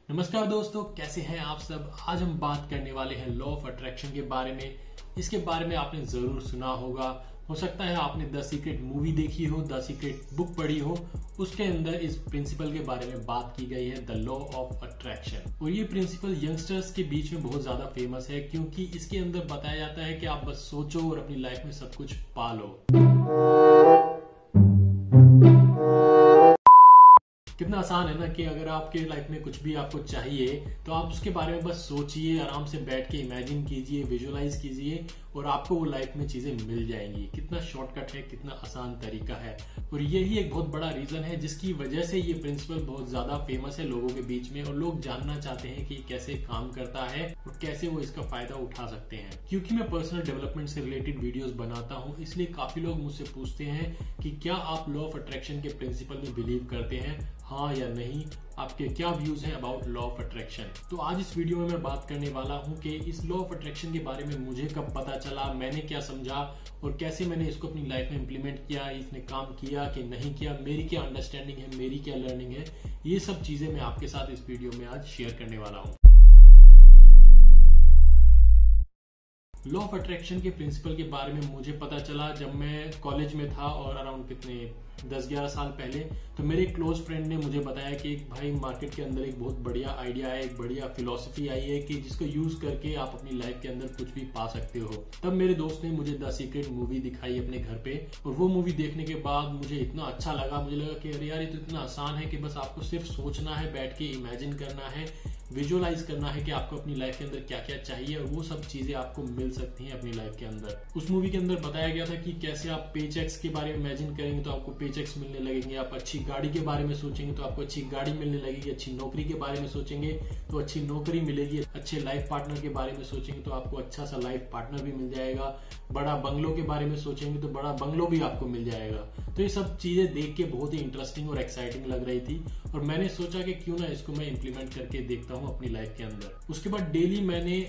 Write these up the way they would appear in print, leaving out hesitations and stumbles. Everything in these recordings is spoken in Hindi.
नमस्कार दोस्तों, कैसे हैं आप सब। आज हम बात करने वाले हैं लॉ ऑफ अट्रैक्शन के बारे में। इसके बारे में आपने जरूर सुना होगा। हो सकता है आपने द सीक्रेट मूवी देखी हो, द सीक्रेट बुक पढ़ी हो। उसके अंदर इस प्रिंसिपल के बारे में बात की गई है, द लॉ ऑफ अट्रैक्शन। और ये प्रिंसिपल यंगस्टर्स के बीच में बहुत ज्यादा फेमस है, क्योंकि इसके अंदर बताया जाता है कि आप बस सोचो और अपनी लाइफ में सब कुछ पा लो। कितना आसान है ना कि अगर आपके लाइफ में कुछ भी आपको चाहिए तो आप उसके बारे में बस सोचिए, आराम से बैठ के इमेजिन कीजिए, विजुअलाइज कीजिए और आपको वो लाइफ में चीजें मिल जाएंगी। कितना शॉर्टकट है, कितना आसान तरीका है। और यही एक बहुत बड़ा रीजन है जिसकी वजह से ये प्रिंसिपल बहुत ज्यादा फेमस है लोगों के बीच में, और लोग जानना चाहते हैं कि कैसे काम करता है और कैसे वो इसका फायदा उठा सकते हैं। क्योंकि मैं पर्सनल डेवलपमेंट से रिलेटेड वीडियोस बनाता हूँ, इसलिए काफी लोग मुझसे पूछते हैं कि क्या आप लॉ ऑफ अट्रैक्शन के प्रिंसिपल में बिलीव करते हैं, हाँ या नहीं, आपके क्या व्यूज हैं अबाउट लॉ ऑफ अट्रैक्शन। तो आज इस वीडियो में मैं बात करने वाला हूं कि इस लॉ ऑफ अट्रैक्शन के बारे में मुझे कब पता चला, मैंने क्या समझा और कैसे मैंने इसको अपनी लाइफ में इंप्लीमेंट किया, इसने काम किया कि नहीं किया, मेरी क्या अंडरस्टैंडिंग है, मेरी क्या लर्निंग है। ये सब चीजें मैं आपके साथ इस वीडियो में आज शेयर करने वाला हूँ। लॉ ऑफ अट्रैक्शन के प्रिंसिपल के बारे में मुझे पता चला जब मैं कॉलेज में था, और अराउंड कितने 10-11 साल पहले। तो मेरे क्लोज फ्रेंड ने मुझे बताया कि एक भाई मार्केट के अंदर एक बहुत बढ़िया आइडिया है, एक बढ़िया फिलॉसफी आई है कि जिसको यूज करके आप अपनी लाइफ के अंदर कुछ भी पा सकते हो। तब मेरे दोस्त ने मुझे द सीक्रेट मूवी दिखाई अपने घर पे, और वो मूवी देखने के बाद मुझे इतना अच्छा लगा। मुझे लगा कि अरे यार, ये तो इतना आसान है कि बस आपको सिर्फ सोचना है, बैठ के इमेजिन करना है, विजुअलाइज करना है कि आपको अपनी लाइफ के अंदर क्या क्या चाहिए, और वो सब चीजें आपको मिल सकती हैं अपनी लाइफ के अंदर। उस मूवी के अंदर बताया गया था कि कैसे आप पे चेक्स के बारे में इमेजिन करेंगे तो आपको पे चेक्स मिलने लगेंगे, आप अच्छी गाड़ी के बारे में सोचेंगे तो आपको अच्छी गाड़ी मिलने लगेगी, अच्छी नौकरी के बारे में सोचेंगे तो अच्छी नौकरी मिलेगी, अच्छे लाइफ पार्टनर के बारे में सोचेंगे तो आपको अच्छा सा लाइफ पार्टनर भी मिल जाएगा, बड़ा बंगलो के बारे में सोचेंगे तो बड़ा बंगलो भी आपको मिल जाएगा। तो ये सब चीजें देख के बहुत ही इंटरेस्टिंग और एक्साइटिंग लग रही थी, और मैंने सोचा कि क्यों ना इसको मैं इंप्लीमेंट करके देखता हूँ अपनी लाइफ के अंदर। उसके बाद डेली मैंने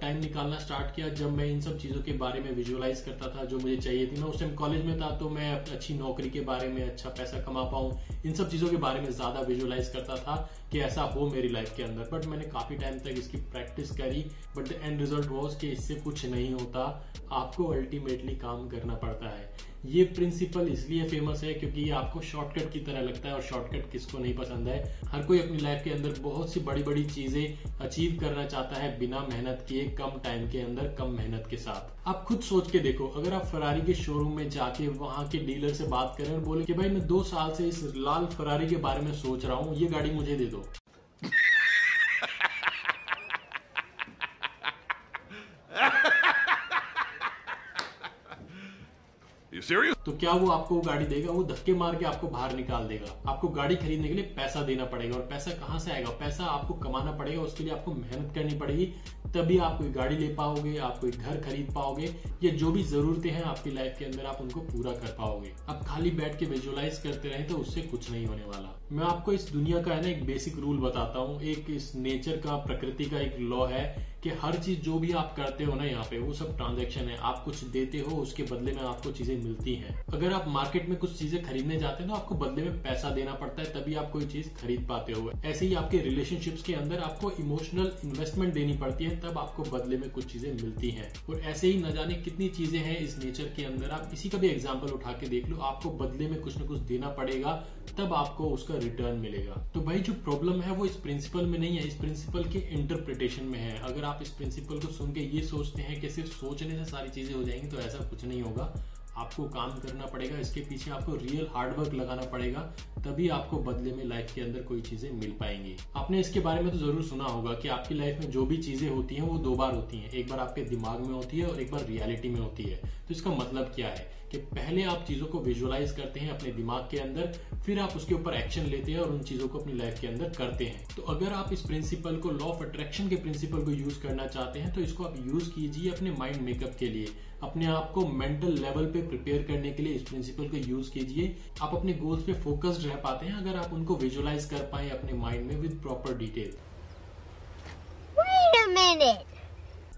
टाइम निकालना स्टार्ट किया, जब मैं इन सब चीजों के बारे में विजुअलाइज करता था जो मुझे चाहिए थी। मैं उस टाइम कॉलेज में था, तो मैं अच्छी नौकरी के बारे में, अच्छा पैसा कमा पाऊं, इन सब चीजों के बारे में ज्यादा विजुअलाइज करता था कि ऐसा हो मेरी लाइफ के अंदर। बट मैंने काफी टाइम तक इसकी प्रैक्टिस करी, but the end result was कि इससे कुछ नहीं होता, आपको अल्टीमेटली काम करना पड़ता है। ये प्रिंसिपल इसलिए फेमस है क्योंकि ये आपको शॉर्टकट की तरह लगता है, और शॉर्टकट किसको नहीं पसंद है। हर कोई अपनी लाइफ के अंदर बहुत सी बड़ी बड़ी चीजें अचीव करना चाहता है बिना मेहनत किए, कम टाइम के अंदर, कम मेहनत के साथ। आप खुद सोच के देखो, अगर आप फरारी के शोरूम में जाके वहां के डीलर से बात करें और बोले कि भाई मैं 2 साल से इस लाल फरारी के बारे में सोच रहा हूँ, ये गाड़ी मुझे दे दो, तो क्या वो आपको वो गाड़ी देगा? वो धक्के मार के आपको बाहर निकाल देगा। आपको गाड़ी खरीदने के लिए पैसा देना पड़ेगा, और पैसा कहां से आएगा? पैसा आपको कमाना पड़ेगा, उसके लिए आपको मेहनत करनी पड़ेगी, तभी आप कोई गाड़ी ले पाओगे, आप कोई घर खरीद पाओगे, ये जो भी जरूरतें हैं आपकी लाइफ के अंदर आप उनको पूरा कर पाओगे। आप खाली बैठ के विजुअलाइज करते रहे तो उससे कुछ नहीं होने वाला। मैं आपको इस दुनिया का है ना एक बेसिक रूल बताता हूँ, एक इस नेचर का, प्रकृति का एक लॉ है कि हर चीज जो भी आप करते हो ना यहाँ पे, वो सब ट्रांजैक्शन है। आप कुछ देते हो, उसके बदले में आपको चीजें मिलती हैं। अगर आप मार्केट में कुछ चीजें खरीदने जाते हैं तो आपको बदले में पैसा देना पड़ता है, तभी आप कोई चीज खरीद पाते हो। ऐसे ही आपके रिलेशनशिप्स के अंदर आपको इमोशनल इन्वेस्टमेंट देनी पड़ती है, तब आपको बदले में कुछ चीजें मिलती हैं। और ऐसे ही न जाने कितनी चीजें हैं इस नेचर के अंदर। आप किसी का भी एग्जाम्पल उठा के देख लो, आपको बदले में कुछ न कुछ देना पड़ेगा, तब आपको उसका रिटर्न मिलेगा। तो भाई जो प्रॉब्लम है वो इस प्रिंसिपल में नहीं है, इस प्रिंसिपल के इंटरप्रिटेशन में है। अगर आप इस प्रिंसिपल को सुन के ये सोचते हैं कि सिर्फ सोचने से सारी चीजें हो जाएंगी, तो ऐसा कुछ नहीं होगा। आपको काम करना पड़ेगा, इसके पीछे आपको रियल हार्डवर्क लगाना पड़ेगा, तभी आपको बदले में लाइफ के अंदर कोई चीजें मिल पाएंगी। आपने इसके बारे में तो जरूर सुना होगा कि आपकी लाइफ में जो भी चीजें होती हैं वो 2 बार होती हैं, एक बार आपके दिमाग में होती है और एक बार रियलिटी में होती है। तो इसका मतलब क्या है कि पहले आप चीजों को विजुअलाइज करते हैं अपने दिमाग के अंदर, फिर आप उसके ऊपर एक्शन लेते हैं और उन चीजों को अपनी लाइफ के अंदर करते हैं। तो अगर आप इस प्रिंसिपल को, लॉ ऑफ अट्रैक्शन के प्रिंसिपल को यूज करना चाहते हैं, तो इसको आप यूज कीजिए अपने माइंड मेकअप के लिए, अपने आप को मेंटल लेवल पे प्रिपेयर करने के लिए इस प्रिंसिपल को यूज कीजिए। आप अपने गोल्स पे फोकस्ड रह पाते हैं अगर आप उनको विजुअलाइज कर पाए अपने माइंड में with proper detail. Wait a minute.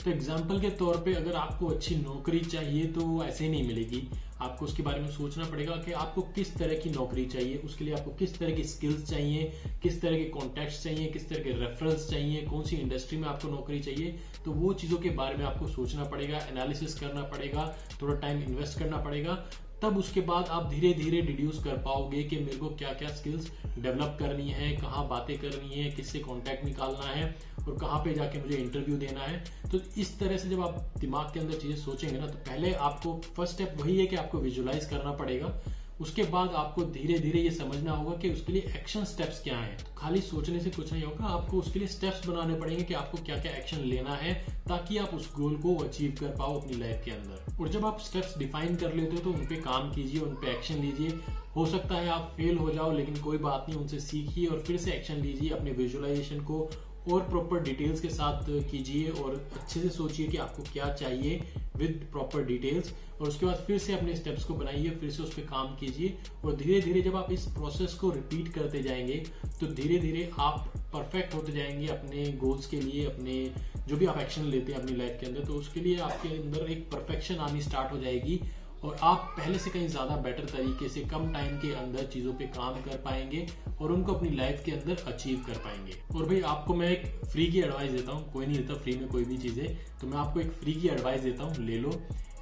तो एग्जाम्पल के तौर पे अगर आपको अच्छी नौकरी चाहिए तो ऐसे नहीं मिलेगी। आपको उसके बारे में सोचना पड़ेगा कि आपको किस तरह की नौकरी चाहिए, उसके लिए आपको किस तरह की स्किल्स चाहिए, किस तरह के कॉन्टैक्ट्स चाहिए, किस तरह के रेफरल्स चाहिए, कौन सी इंडस्ट्री में आपको नौकरी चाहिए। तो वो चीजों के बारे में आपको सोचना पड़ेगा, एनालिसिस करना पड़ेगा, थोड़ा टाइम इन्वेस्ट करना पड़ेगा। तब उसके बाद आप धीरे धीरे डिड्यूस कर पाओगे कि मेरे को क्या क्या स्किल्स डेवलप करनी है, कहाँ बातें करनी है, किससे कांटेक्ट निकालना है और कहाँ पे जाके मुझे इंटरव्यू देना है। तो इस तरह से जब आप दिमाग के अंदर चीजें सोचेंगे ना, तो पहले आपको फर्स्ट स्टेप वही है कि आपको विजुलाइज करना पड़ेगा। उसके बाद आपको धीरे धीरे ये समझना होगा कि उसके लिए एक्शन स्टेप्स क्या हैं। तो खाली सोचने से कुछ नहीं होगा, आपको उसके लिए स्टेप्स बनाने पड़ेंगे कि आपको क्या क्या एक्शन लेना है ताकि आप उस गोल को अचीव कर पाओ अपनी लाइफ के अंदर। और जब आप स्टेप्स डिफाइन कर लेते हो तो उन पे काम कीजिए, उन पे एक्शन लीजिए। हो सकता है आप फेल हो जाओ, लेकिन कोई बात नहीं, उनसे सीखिए और फिर से एक्शन लीजिए। अपने विजुअलाइजेशन को और प्रॉपर डिटेल्स के साथ कीजिए और अच्छे से सोचिए कि आपको क्या चाहिए विद प्रॉपर डिटेल्स, और उसके बाद फिर से अपने स्टेप्स को बनाइए, फिर से उस पर काम कीजिए। और धीरे धीरे जब आप इस प्रोसेस को रिपीट करते जाएंगे तो धीरे धीरे आप परफेक्ट होते जाएंगे अपने गोल्स के लिए। अपने जो भी आप एक्शन लेते हैं अपनी लाइफ के अंदर, तो उसके लिए आपके अंदर एक परफेक्शन आनी स्टार्ट हो जाएगी और आप पहले से कहीं ज्यादा बेटर तरीके से कम टाइम के अंदर चीजों पे काम कर पाएंगे और उनको अपनी लाइफ के अंदर अचीव कर पाएंगे। और भाई आपको मैं एक फ्री की एडवाइस देता हूँ, कोई नहीं देता फ्री में कोई भी चीजें, तो मैं आपको एक फ्री की एडवाइस देता हूँ, ले लो।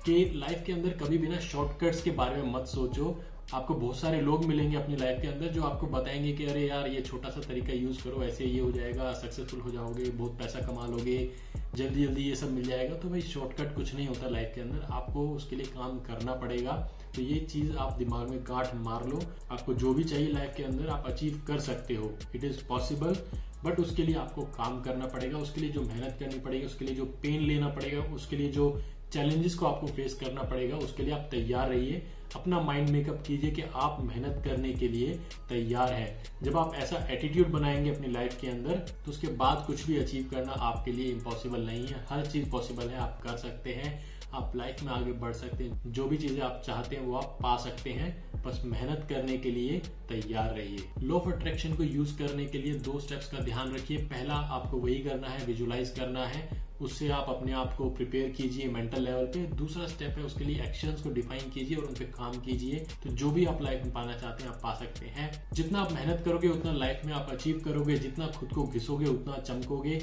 कि लाइफ के अंदर कभी भी ना शॉर्टकट्स के बारे में मत सोचो। आपको बहुत सारे लोग मिलेंगे अपनी लाइफ के अंदर जो आपको बताएंगे कि अरे यार ये छोटा सा तरीका यूज करो, ऐसे ये हो जाएगा, सक्सेसफुल हो जाओगे, बहुत पैसा कमा लोगे, जल्दी जल्दी ये सब मिल जाएगा। तो भाई शॉर्टकट कुछ नहीं होता लाइफ के अंदर, आपको उसके लिए काम करना पड़ेगा। तो ये चीज आप दिमाग में गांठ मार लो, आपको जो भी चाहिए लाइफ के अंदर आप अचीव कर सकते हो, इट इज पॉसिबल। बट उसके लिए आपको काम करना पड़ेगा, उसके लिए जो मेहनत करनी पड़ेगी, उसके लिए जो पेन लेना पड़ेगा, उसके लिए जो चैलेंजेस को आपको फेस करना पड़ेगा, उसके लिए आप तैयार रहिए। अपना माइंड मेकअप कीजिए कि आप मेहनत करने के लिए तैयार हैं। जब आप ऐसा एटीट्यूड बनाएंगे अपनी लाइफ के अंदर, तो उसके बाद कुछ भी अचीव करना आपके लिए इम्पॉसिबल नहीं है। हर चीज पॉसिबल है, आप कर सकते हैं, आप लाइफ में आगे बढ़ सकते हैं। जो भी चीजें आप चाहते हैं वो आप पा सकते हैं, बस मेहनत करने के लिए तैयार रहिए। लॉ ऑफ अट्रैक्शन को यूज करने के लिए 2 स्टेप्स का ध्यान रखिए। पहला आपको वही करना है, विजुलाइज करना है, उससे आप अपने आप को प्रिपेयर कीजिए मेंटल लेवल पे। दूसरा स्टेप है उसके लिए एक्शंस को डिफाइन कीजिए और उन पे काम कीजिए। तो जो भी आप लाइफ में पाना चाहते हैं आप पा सकते हैं। जितना आप मेहनत करोगे उतना लाइफ में आप अचीव करोगे, जितना खुद को घिसोगे उतना चमकोगे।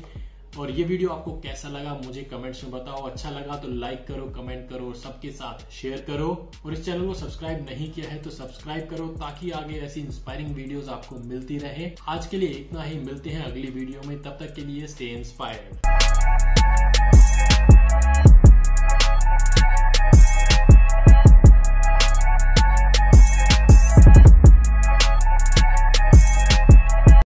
और ये वीडियो आपको कैसा लगा मुझे कमेंट्स में बताओ। अच्छा लगा तो लाइक करो, कमेंट करो और सबके साथ शेयर करो। और इस चैनल को सब्सक्राइब नहीं किया है तो सब्सक्राइब करो ताकि आगे ऐसी इंस्पायरिंग वीडियोस आपको मिलती रहे। आज के लिए इतना ही, मिलते हैं अगली वीडियो में, तब तक के लिए स्टे इंस्पायर्ड।